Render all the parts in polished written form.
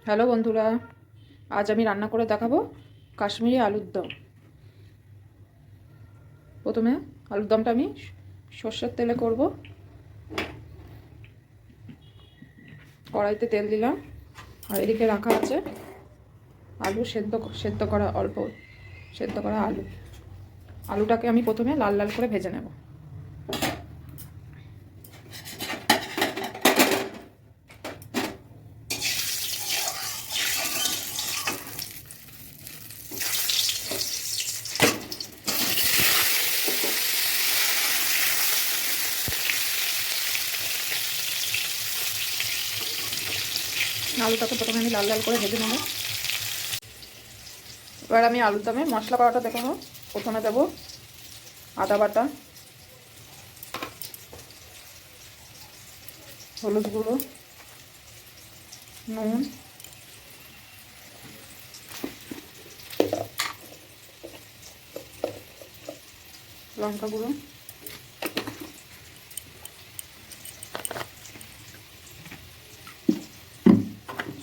Hello বন্ধুরা, আজ আমি রান্না করে দেখাবো কাশ্মীরি আলুর দম। প্রথমে আলুর দমটা আমি সর্ষের তেলে করব। কড়াইতে তেল দিলাম, আর এদিকে রাখা আছে আলু সেদ্ধ করা, অল্প সেদ্ধ করা আলুটাকে আমি প্রথমে লাল লাল করে ভেজে নেব। আলুটাকে প্রথমে আমি লাল লাল করে ভেজে নেব। এবার আমি আলুর দমে মশলা করাটা দেখাবো। প্রথমে দেব আদা বাটা, হলুদ গুঁড়ো, নুন, লঙ্কা গুঁড়ো,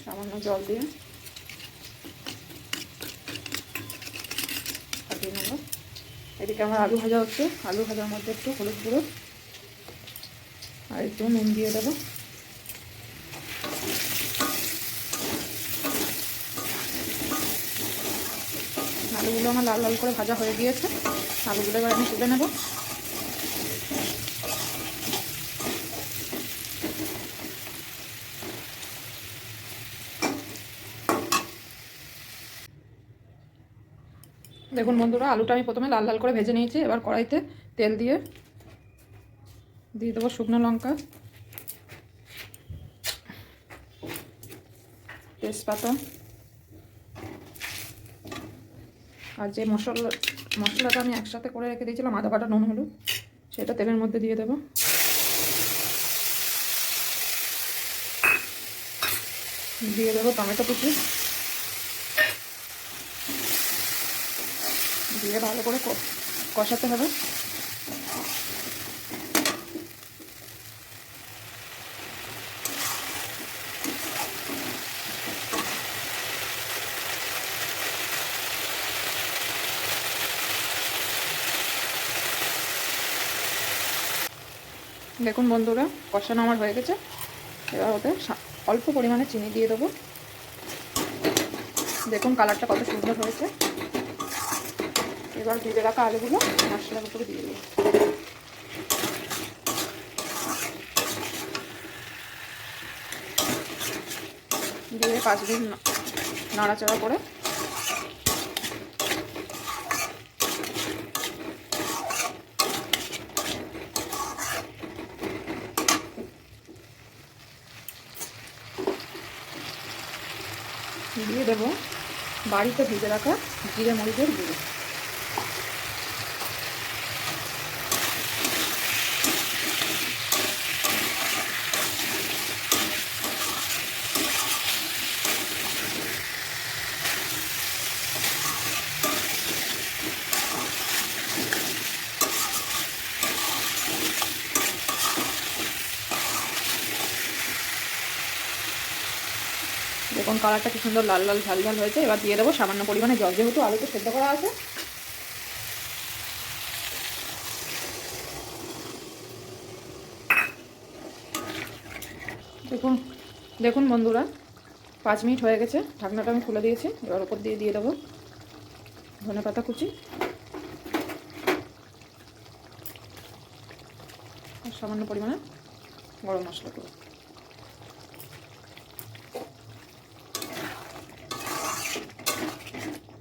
সামান্য জল দিয়ে ফাটিয়ে নেব। এদিকে আমার আলু ভাজা হচ্ছে। আলু ভাজার মধ্যে একটু হলুদ গুঁড়ো আর একটু নুন দিয়ে দেবো। আলুগুলো আমার লাল লাল করে ভাজা হয়ে গিয়েছে। আলুগুলো এবার আমি তুলে নেব। দেখুন বন্ধুরা, আলুটা আমি প্রথমে লাল লাল করে ভেজে নিয়েছি। এবার কড়াইতে তেল দিয়ে দেবো শুকনো লঙ্কা, তেজপাতা, আর যে মশলাটা আমি একসাথে করে রেখে দিয়েছিলাম, আদা বাটা, নুন, হলুদ, সেটা তেলের মধ্যে দিয়ে দেবো। দিয়ে দেবো টমেটো কুচি, দিয়ে ভালো করে কষাতে হবে। দেখুন বন্ধুরা, কষানো আমার হয়ে গেছে। এবার ওতে অল্প পরিমাণে চিনি দিয়ে দেবো। দেখুন কালারটা কত সুন্দর হয়েছে। এবার ভেজে রাখা আলুগুলো মশলার উপরে দিয়ে দেবো। দিয়ে 5 মিনিট নাড়াচাড়া করে দিয়ে দেবো বাড়িতে ভেজে রাখা জিরে মরিচের গুঁড়ো। দেখুন কালারটা কি সুন্দর লাল লাল ঝাল ঝাল হয়েছে। এবার দিয়ে দেবো সামান্য পরিমাণে জল, যেহেতু আলুতে সেদ্ধ করা আছে। দেখুন দেখুন বন্ধুরা, 5 মিনিট হয়ে গেছে। ঢাকনাটা আমি খুলে দিয়েছি। এবার উপর দিয়ে দেবো ধনেপাতা কুচি আর সামান্য পরিমাণে গরম মশলা গুঁড়ো।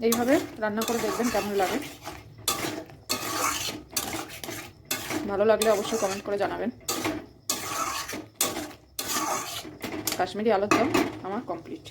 এইভাবে রান্না করে দেখবেন কেমন লাগে। ভালো লাগলে অবশ্যই কমেন্ট করে জানাবেন। কাশ্মীরি আলুর দম আমার কমপ্লিট।